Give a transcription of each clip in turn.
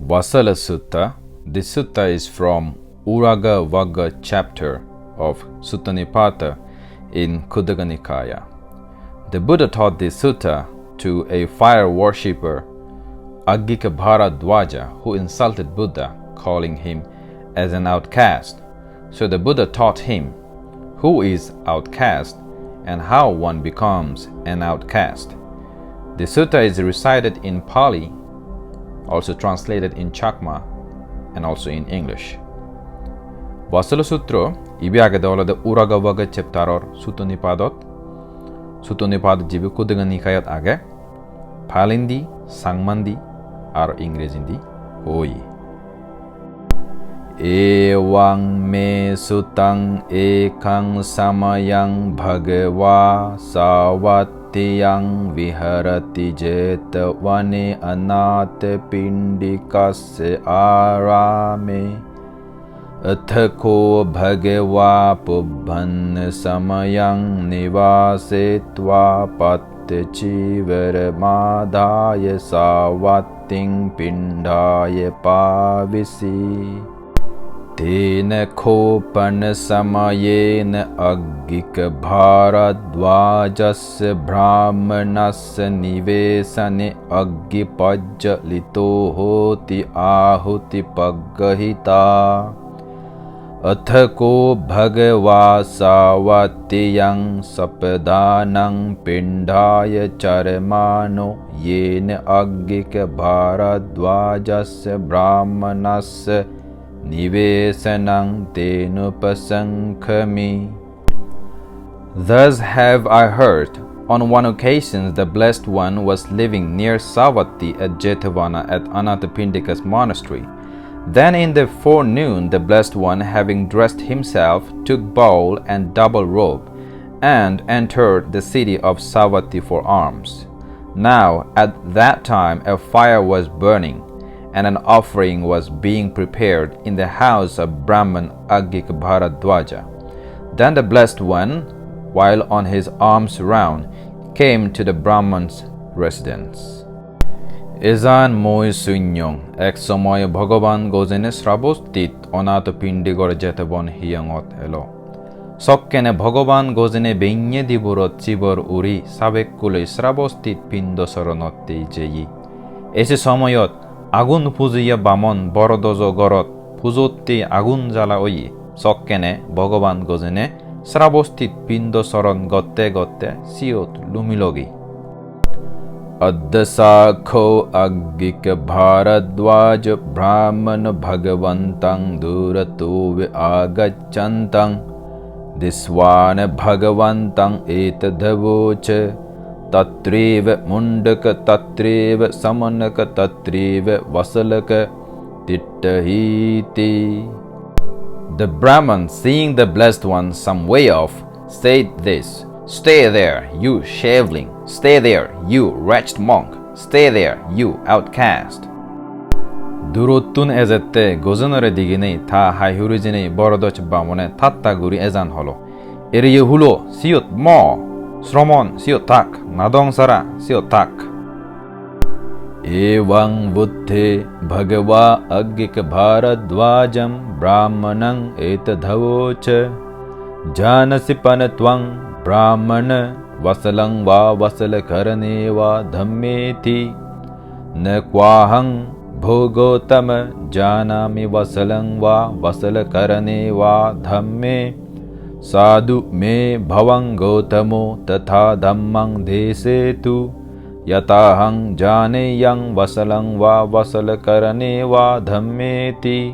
Vasala Sutta. This sutta is from Uraga Vagga chapter of Sutta Nipata in Khuddaka Nikaya. The Buddha taught this sutta to a fire worshipper, Aggika Bharadwaja, who insulted Buddha, calling him as an outcast. So the Buddha taught him who is outcast and how one becomes an outcast. The sutta is recited in Pali, also translated in Chakma, and also in English. Vasala Sutra ibiage dolada Uraga Vagga chapteror Sutta Nipad jibi Khuddaka Nikayat age Palindi, Sangmandi, ar Ingrezindi hoi. Ewang me sutang ekang samayang bhagava savatiyang viharati jetavane anata pindikasya arame athako bhagava pubbhan samayang nivasetva patchivara madhaya savating pindaya pavisi Tena khopan samayena aggika bharadvajasya brahmanasya nivesane aggipajja lito hoti ahuti paggahita athako bhagava savatiyang sapadanang pindaya charamano yena aggika bharadvajasya brahmanasya Nivesanang tenupasankhami. Thus have I heard. On one occasion, the Blessed One was living near Savatthi at Jetavana at Anathapindika's monastery. Then in the forenoon, the Blessed One, having dressed himself, took bowl and double robe, and entered the city of Savatthi for alms. Now at that time a fire was burning, and an offering was being prepared in the house of Brahman Aggika Bharadwaja. Then the Blessed One, while on his alms round, came to the Brahman's residence. Ezan moi sunyong ek somoy Bhagavan gozene srabostit Anathapindigor jetavon hiyangot elo. Sokkene Bhagavan gozene benye diburot chibor uri sabekkulei srabostit pindosoronotte jeyi. Ese somoyot আগুন পুজিয়া বামন বরদজ গরত পুজোত্তি আগুন জ্বালা ওই চক্কেনে ভগবান গজেনে শ্রাবস্থিত পিণ্ড চরণ গত্তে গত্তে সিয়ত লুমিলগি অদ্দসাখো আগ্গিক ভারদ্বাজ ব্রাহ্মণ ভগবন্তং দূরতোবে আগচ্ছন্তং দিস্বান ভগবন্তং এতদভোচ Tatriva mundaka tatriva samanaka tatriva vasalaka tittahiti. The Brahman, seeing the Blessed One some way off, said this: Stay there, you shaveling. Stay there, you wretched monk. Stay there, you outcast. Durottun ezette gozonore digini ta hayhurijini borodoch bamone tattaguri ezan holo. Eriye hulo siot mo. Sromon siyotak, nadongsara siyotak. Evang buddhe bhagava aggika bharadvajam brahmanang etadhavocha janasi panatvang brahmana vasalang va vasalakarane va dhammeti na kwahang bhogotama janami vasalang va vasalakarane va dhamme Sadhu me bhavang gotamo tatha dhammang desetu yatahang janeyang vasalang va vasalakarane va dhammeti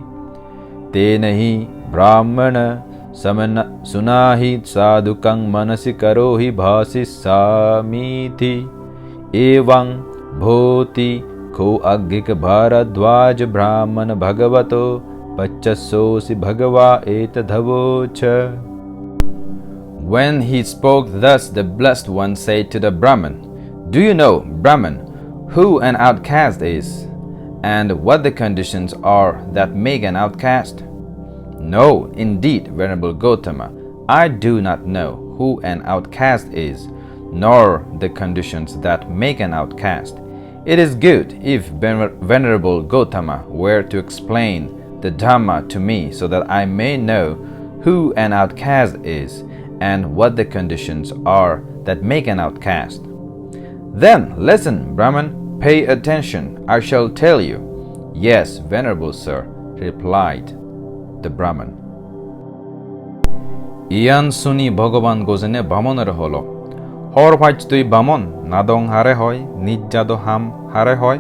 tenahi brahmana samana sunahi sadhukang manasi karohi bhasi samiti evang bhoti ko aggika bharadvaj brahmana bhagavato pacchasosi bhagava etadhavocha. When he spoke thus, the Blessed One said to the Brahman, Do you know, Brahman, who an outcast is, and what the conditions are that make an outcast? No, indeed, Venerable Gautama, I do not know who an outcast is, nor the conditions that make an outcast. It is good if Venerable Gautama were to explain the Dhamma to me so that I may know who an outcast is and what the conditions are that make an outcast. Then listen, Brahman, pay attention, I shall tell you. Yes, Venerable Sir, replied the Brahman. Ian suni Bhagavan gozene Bamonere holo. Hor bhaj tui Bamon, nadong hare hoy, nijjado ham hare hoy.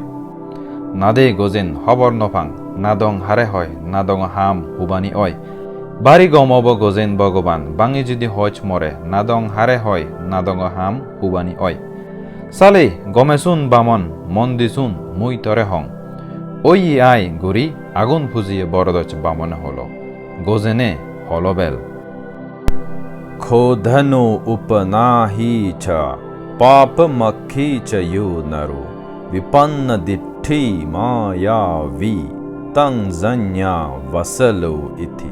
Nade gozen hobor nopang, nadong hare hoy, nadong ham hubani oy. Bari gomobo gozen Bhagavan, bangi judi hoj more, nadong hare hoy, nadong ham hubani oy. Sale gomesun Bamon, mondisun mui tore hong. Oyi ai guri agun pujiye borodoch Bamone holo. Gozene holobel. Khodhanu upanahi cha pap makhi cha yu naru vipanna ditti maya vi tang zanya vasalu iti.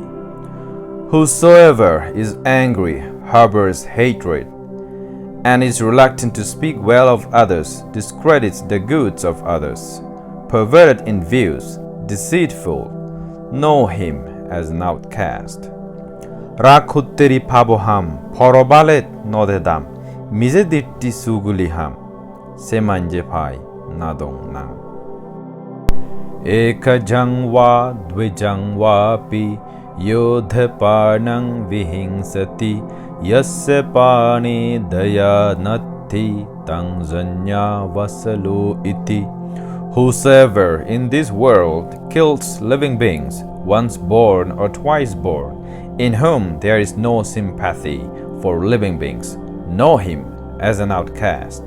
Whosoever is angry harbors hatred and is reluctant to speak well of others, discredits the goods of others, perverted in views, deceitful, know him as an outcast. Rakhutteri paboham, porobalet nodedam, mizeditti suguliham, semanje pai nadong nam. Eka jangwa dvijangwa pi yodhapanang vihingsati yasya pani daya natti tang zanya vasalu iti. Whosoever in this world kills living beings, once born or twice born, in whom there is no sympathy for living beings, know him as an outcast.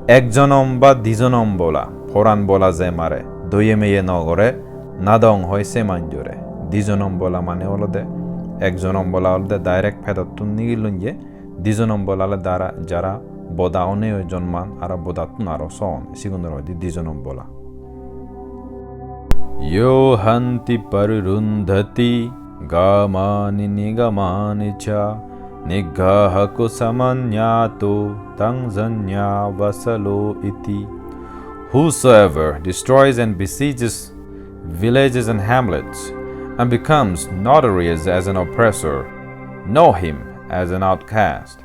Ekjonom ba dijonom bola, horan bola je mare, doyemeye nogore, nadong hoy semanjore. Dijonom bola mane olode, ekjonom bola olode direct pedatun nigilunje, dijonom bola le dara jara bodaone jonman ara bodatun aro son, sigunoro di dijonom bola. Yo hanti parurundhati gamani nigamani cha niggahaku samanyato tangzanya vasalo iti. Whosoever destroys and besieges villages and hamlets and becomes notorious as an oppressor, know him as an outcast.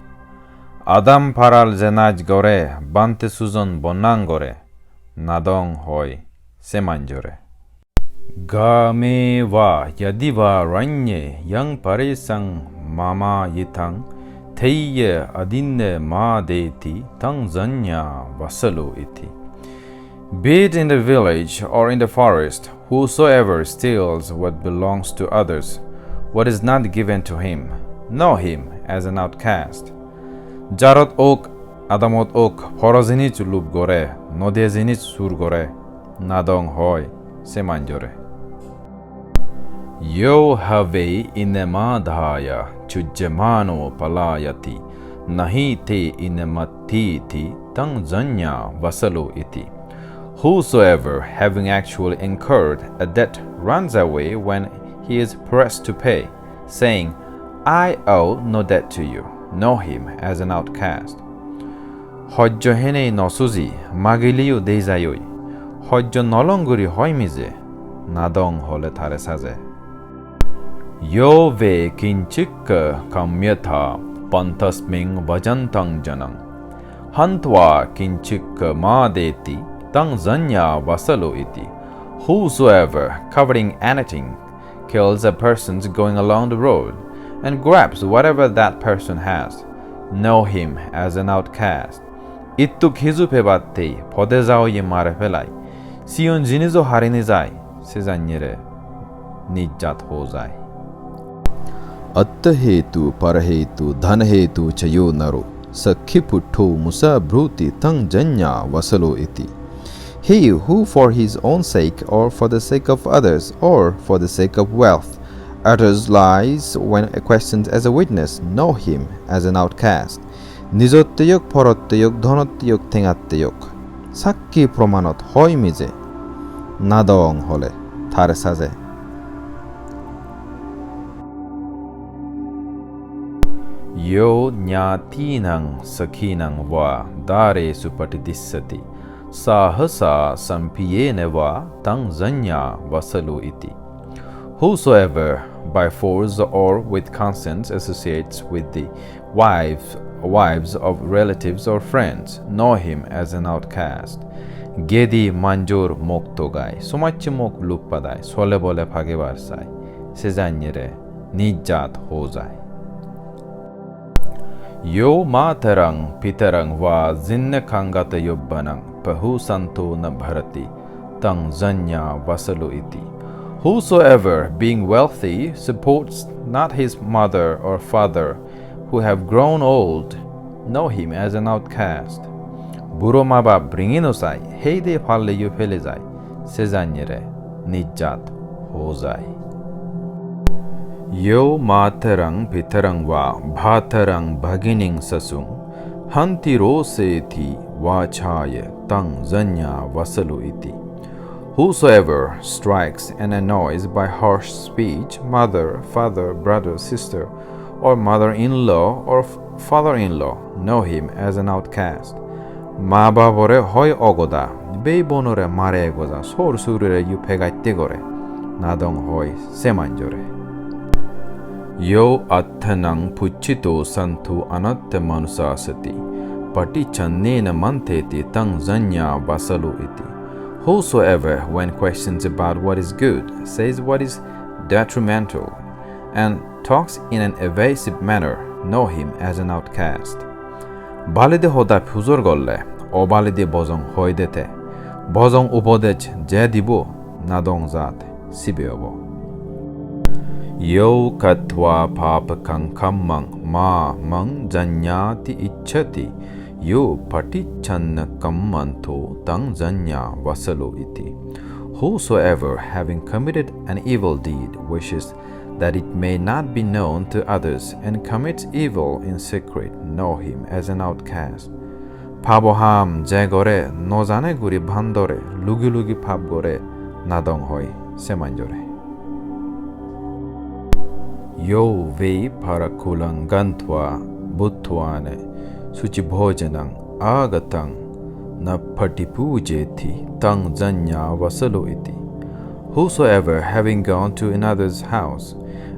Adam paral zenaj gore bante suzon bonangore nadong hoy semanjore. Game va yadiva ranye yang paresang mama yitang teye adinne ma deti tang zanya vasalu iti. Be it in the village or in the forest, whosoever steals what belongs to others, what is not given to him, know him as an outcast. Jarot ok adamot ok horozinich lub gore nodezinich sur gore nadong hoy semanjore. Yo have inemadhaya chujjamano palayati nahi te inematiti tang zanya vasalu iti. Whosoever, having actually incurred a debt, runs away when he is pressed to pay, saying, I owe no debt to you, know him as an outcast. Hojjo hene nosuji magiliu deizayoi, hojjo nolonguri hoimize, nadong hole taresaze. Yo ve kinchikka kamyatha pantasming vajantang janang, hantva kinchikka madeti tang zanya vasalu iti. Whosoever, covering anything, kills a person going along the road and grabs whatever that person has, know him as an outcast. Ittuk hizupe batte podezao ye mare felai, sion jinizo harini jai, sezanyere nijjat ho jai. Attahetu parahetu dhanhetu chayo naro sakhi putto musa bhruti tang janya vasalo iti. He who for his own sake or for the sake of others or for the sake of wealth utters lies when questioned as a witness, know him as an outcast. Nijotteyok porotteyok dhonotteyok tengatteyok sakki promanot hoimize nadong hole taresaze. Yo nyatinang sakhinang va dare supatidissati Sahasa sampiyeneva Tanzania vasalu iti. Whosoever by force or with consent associates with the wives of relatives or friends know him as an outcast. Gedi manjor moktogai somachi mok lupadai solebole bhagebarsai sezanyere nijat hozai. Yo matarang pitarang va zinne kangata yobbanang pahu santo na bharati tang zanya vasalu iti. Whosoever, being wealthy, supports not his mother or father who have grown old, know him as an outcast. Buro maba bringinosai heide phalle yu felezai sezanyere nijat hozai. Yo matarang pitarang va bhatarang bhagining sasung hanti roseti vachaye tang zanya vasalu iti. Whosoever strikes and annoys by harsh speech mother, father, brother, sister, or mother-in-law or father-in-law, know him as an outcast. Mababore hoy ogoda, beibonore mare goza, sor surure yu pegatigore, nadong hoy semanjore. Yo attanang puchito santu anatte manusasati, pati channena manteti tang zanya vasalu iti. Whosoever, when questions about what is good, says what is detrimental, and talks in an evasive manner, know him as an outcast. Balide hoda phuzor golle, obalide bozong hoidete, bozong ubodej jedibo, nadong zat sibeobo. Yo katwa papakang kammang ma mang janyati ichati, yo patichanna kammanto tang zanya vasalu iti. Whosoever, having committed an evil deed, wishes that it may not be known to others and commits evil in secret, know him as an outcast. Paboham jegore nozane guri bandore lugi pabgore nadong hoy semanjore. Yo ve parakulang gantwa butwane suchi bhojanang agatang na patipujeti tang zanya vasalu iti. Whosoever, having gone to another's house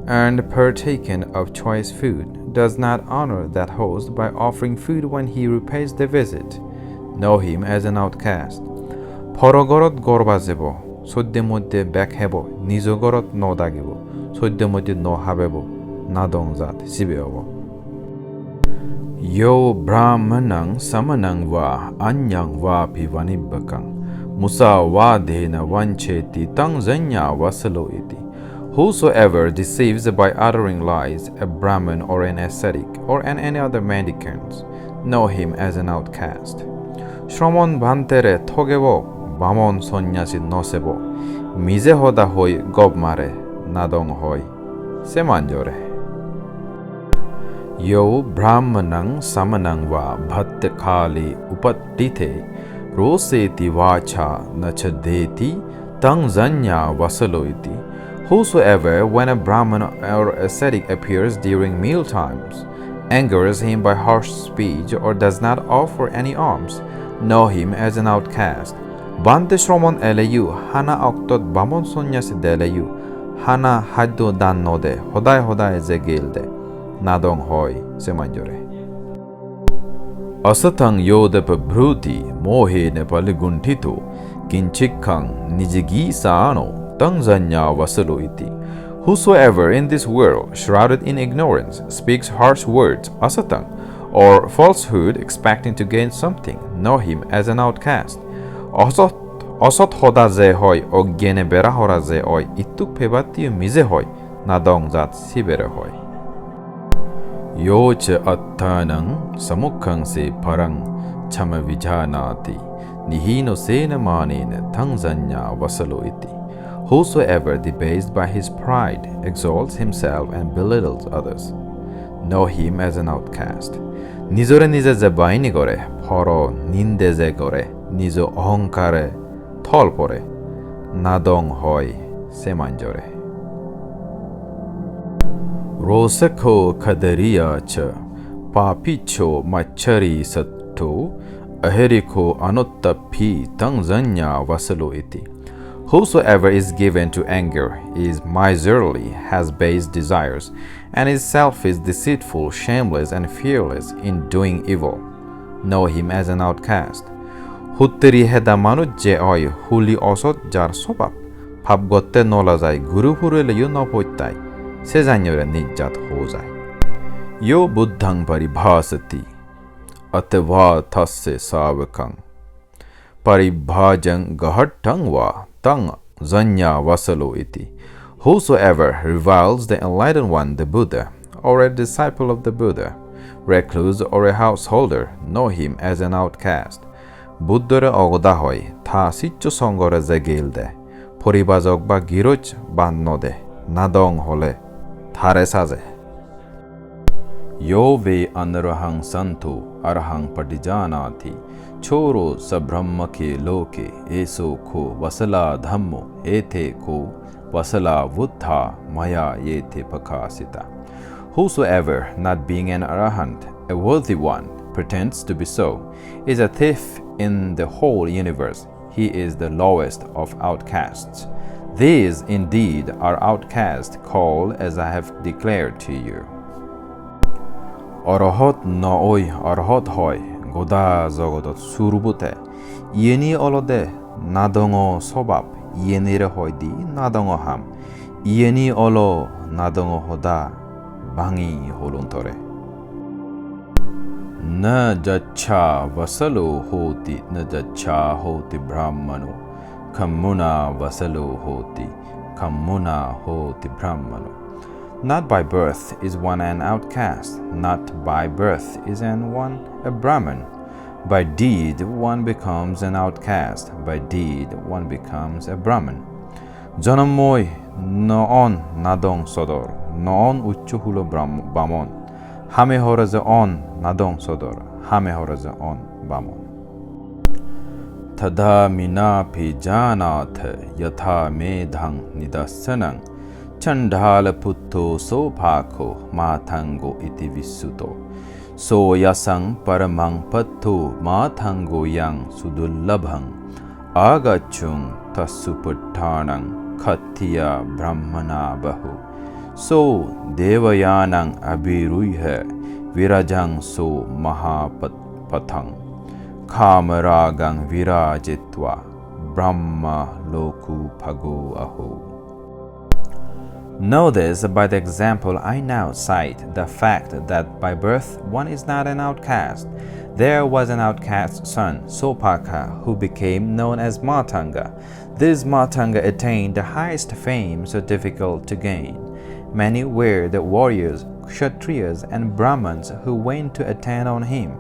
and partaken of choice food, does not honor that host by offering food when he repays the visit, know him as an outcast. Porogorot gorbazebo, soddemodde bekhebo, nizogorot no dagibo, soddemodde no habebo, nadongzat sibeobo. Yo brahmanang samanang va anyang va pivanibakang musa va dena vancheti tang zanya vasalu iti. Whosoever deceives by uttering lies a Brahmin or an ascetic or any other mendicant, know him as an outcast. Shramon bantere togebo bamon sonyasi nosebo mize hoda hoy gobmare nadong hoy semanjore. Yo brahmanang samanang va bhatte khali upattite roseti vacha nachadeti tang zanya vasalu iti. Whosoever, when a Brahmin or ascetic appears during meal times, angers him by harsh speech or does not offer any alms, know him as an outcast. Bante shromon eleyu hana oktot bamon sonyasi deleyu hana haddo dannode hodai zegilde nadong hoy semanjore. Asatang yodep bhruti mohe ne paliguntito kinchikang nijigi saano tang zanya vasalu iti. Whosoever in this world, shrouded in ignorance, speaks harsh words, asatang, or falsehood, expecting to gain something, know him as an outcast. Osot hoda ze hoy, oggene bera hora ze hoy, ituk pebati mize hoy, nadong zat sibere hoy. Yoche attanang samukhang se parang chama vijanati, nihino sena manene tang zanya vasalu iti. Whosoever, debased by his pride, exalts himself and belittles others, know him as an outcast. Nizore nize zebaini gore, poro nindeze gore, nizo ohankare tolpore, nadong hoy semanjore. Rosako kadariya cha papicho machari satto Ahiriko anotta pi tangzanya vasalo iti. Whosoever is given to anger is miserly, has base desires, and is selfish, deceitful, shameless, and fearless in doing evil. Know him as an outcast. হুত্তেরি হেদা মানুষ যে অয় হুলি অসৎ যার স্বভাব ভাব গত্তে নলা যায় গুরু হুরেলে you নপৈতাই সে জানিয়রে নিজ্জাত হো যায় ইউ বুদ্ধাং পরিভাসতি अतवा थस्य सावकं परिभाजं गहट्टं वा तं zanya vasalo iti. Whosoever reviles the enlightened one, the Buddha, or a disciple of the Buddha, recluse or a householder, know him as an outcast. Buddhara ogda hoy tha siccho songora zegilde poribajok ba giroch bannode nadong hole thare saje. यो वे अनरहं संतो अरहं पटिजानाति छोरो सब्रह्म के लोके एसो को वसला धम्मो एथे को वसला वुद्धा मया येथे प्रकाशिता. Whosoever, not being an arahant, a worthy one, pretends to be so, is a thief in the whole universe. He is the lowest of outcasts. These indeed are outcasts called as I have declared to you. অরহত নই অরহত হয় গোদা জগতত সুরবুতে ইয়েনি অলদে নাদঙ স্বভাব ইয়েনিরে হয় দি নাদঙ হাম ইয়েনি all নাদঙ হদা ভাঙি হলুন্তরে ন যচ্ছা वसलो होति न যচ্ছা होति ब्राह्मणो खम्मुना वसलो होति खम्मुना होति ब्राह्मणो. Not by birth is one an outcast, not by birth is one a Brahmin. By deed one becomes an outcast, by deed one becomes a Brahmin. Janamoy noon nadong sodor, noon ucchu hulo bamon. Hame horaze on nadong sodor, hame horaze on bamon. Tada mina pi janath yatha medhang nidasanang Chandala putto sopako matango iti visuto. So yasang paramang patto matango yang sudullabhang. Agachung tasuputtanang khattiya brahmana bahu. So devayanang abhiruiha virajang so mahapatang. Kamaragang virajitva brahma loku pago aho. Know this by the example I now cite, the fact that by birth one is not an outcast. There was an outcast son, Sopaka, who became known as Matanga. This Matanga attained the highest fame so difficult to gain. Many were the warriors, Kshatriyas and Brahmins who went to attend on him.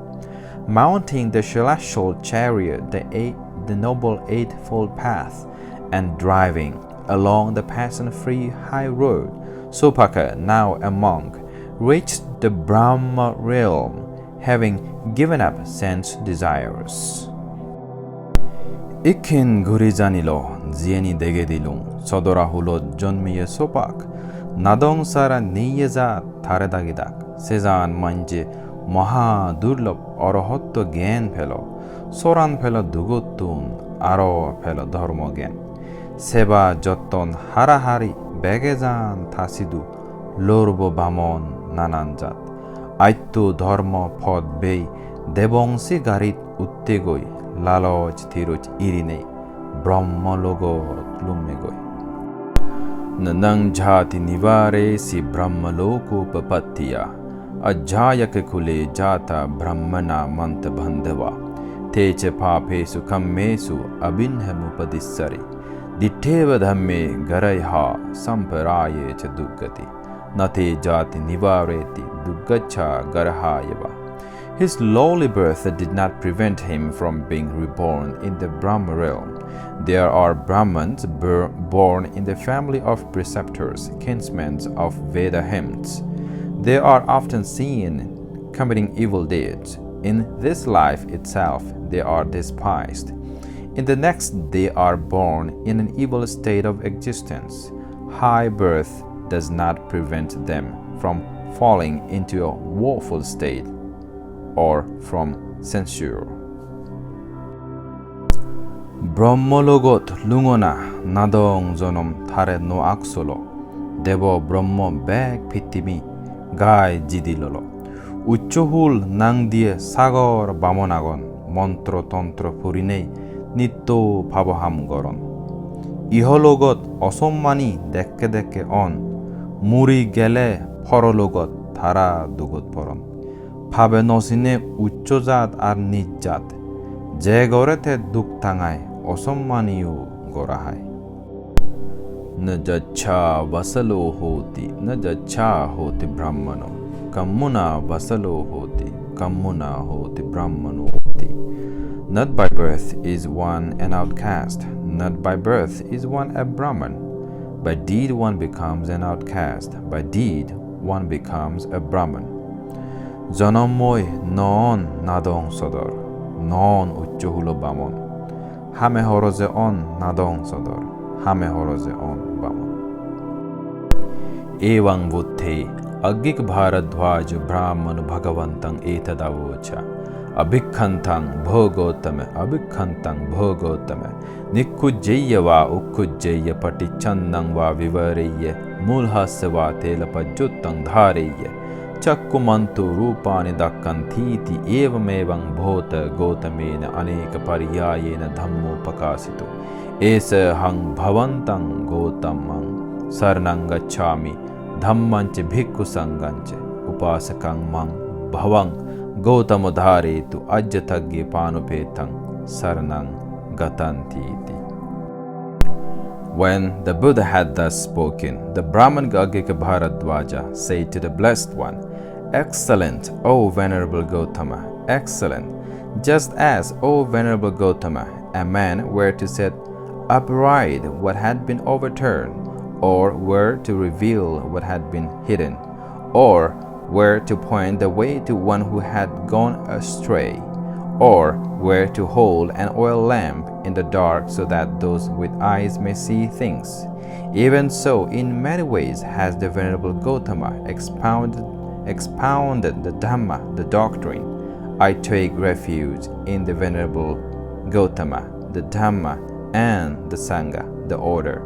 Mounting the celestial chariot, the noble eightfold path, and driving along the passion-free high road, Sopaka, now a monk, reached the Brahma realm, having given up sense desires. Ikin gurizanilo zieni degedilung sodora hulot jonmiye Sopak nadong sara niyeza taredagidak sezan manje maha durlab arahotto gyan phelo soran phelo dugotun aro phelo dharmo gyan সেবা যতন হারাহারি বেগেজান থাসিদু লোরব বামন নানান জাত আইত্য ধর্ম ফদ বেই দেবংশী গারিত উত্তেগই লালচ থিরুচ ইরিনে ব্রহ্মলোগ লুম্মেগই ননং ঝাতি নিবারে C ব্রহ্মলোকোপপত্তিয়া अज्जायक कुले जाता ब्रह्मणा मंत बंधवा तेच पापेषु कम्मेषु अभिन्नमुपदिस्सरे दिठेव धम्मे गरयहा संपराये च दुर्गति न ते जाति निवारेति दुर्गच्छा गरहायवा. His lowly birth did not prevent him from being reborn in the Brahma realm. There are Brahmins born in the family of preceptors, kinsmen of Veda hymns. They are often seen committing evil deeds. In this life itself, they are despised. In the next, they are born in an evil state of existence. High birth does not prevent them from falling into a woeful state or from censure. ব্রহ্মলোগত লুঙনা নাদং জনম থারে no আকসলো দেব ব্রহ্ম bag পৃথিবী গায় জিদিলল উচ্চহুল নাং দিয়ে সাগর বামনাগন মন্ত্রতন্ত্র ফুরিনেই নিত্য ভাবহাম গরণ ইহলোগত অসম্মানী দেখে দেখে on মুড়ি গেলে ফরলোগত ধারা দুগত পরন ভাবে নসিনে উচ্চজাত আর নিজজাত যে গড়েতে দুঃখ থাঙায় অসম্মানীয় গড়াহায় न जच्छा वसलो होति ब्राह्मणो कम्मुना वसलो होति ब्राह्मणो होति. Not by birth is one an outcast, not by birth is one a Brahman. By deed one becomes an outcast, by deed one becomes a Brahman. জনময় নন নাদং সদর নন উচ্চ হুলো বামন হামে হরজে অন নাদং সদর হামে হরজে অন বামন एवं बुद्धे अग्गिक भारद्वाज ब्राह्मण भगवन्तं एतदवोच अभिक्खन्तं भोगोत्तम निकुज्जय्य वा उक्कुज्जय्य पटिच्छन्नं वा विवरेय्य मूलहस्य वा तेलपज्जुत्तं धारेय्य चक्कुमन्तु रूपाणि दक्कन्तीति एवमेवं भूत गौतमेन अनेक पर्यायेन धम्मोपकाशितो एष हं भवन्तं गौतमं शरणं गच्छामि धम्मञ्च भिक्खुसङ्गञ्च उपासकं मं भवं गौतमधारेतु अज्जतज्ञे पानुपेतं शरणं गतन्तीति. When the Buddha had thus spoken, the Brahman Aggika Bharadwaja said to the Blessed One, Excellent, O Venerable Gautama, excellent. Just as, O Venerable Gautama, a man were to set upright what had been overturned, or were to reveal what had been hidden, or were to point the way to one who had gone astray, or were to hold an oil lamp in the dark so that those with eyes may see things. Even so, in many ways has the Venerable Gautama expounded the Dhamma, the doctrine. I take refuge in the Venerable Gautama, the Dhamma, and the Sangha, the order.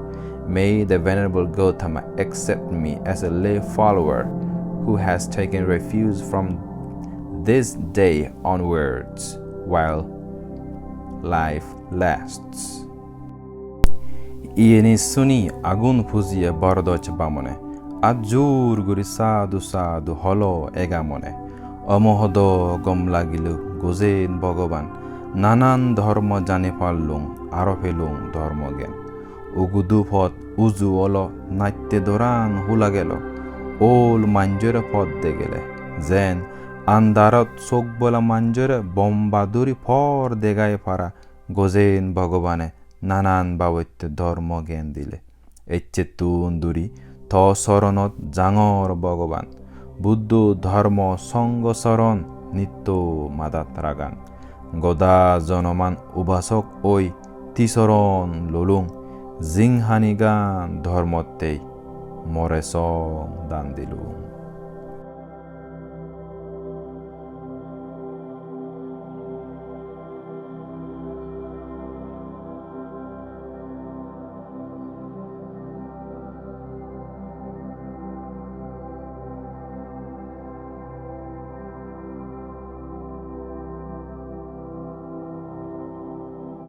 May the Venerable Gautama accept me as a lay follower who has taken refuge from this day onwards while life lasts. ইয়েনি শুনি আগুন ফুজিয়ে বরদচ বামনে আজুর গুরি সাধু সাধু হল এগামনে অমহদ গম লাগিল গোজেন ভগবান নানান ধর্ম জানি পারলুম আরো ফেলুম ধর্মজ্ঞান উগুদু পথ উজু অল নাত্যে দোরান হুলা গেল ওল মাঞ্জরে পথ দে গেলে যেন আন্দারত চোখ বলা মাঞ্জরে বম্বাদুরি ফর দেগায় পারা গোজেন ভগবানে নানান বাবত্যে ধর্ম জ্ঞান দিলে এচ্ছে তুন্দুরি থ শরণত জাঙর ভগবান বুদ্ধ ধর্ম সঙ্গ শরণ নিত্য মাদাত রাগান গদা জনমান উপাসক ওই তিসরণ ললুং জিংহানি গান ধর্মতেই মরে সং দান দিলুম.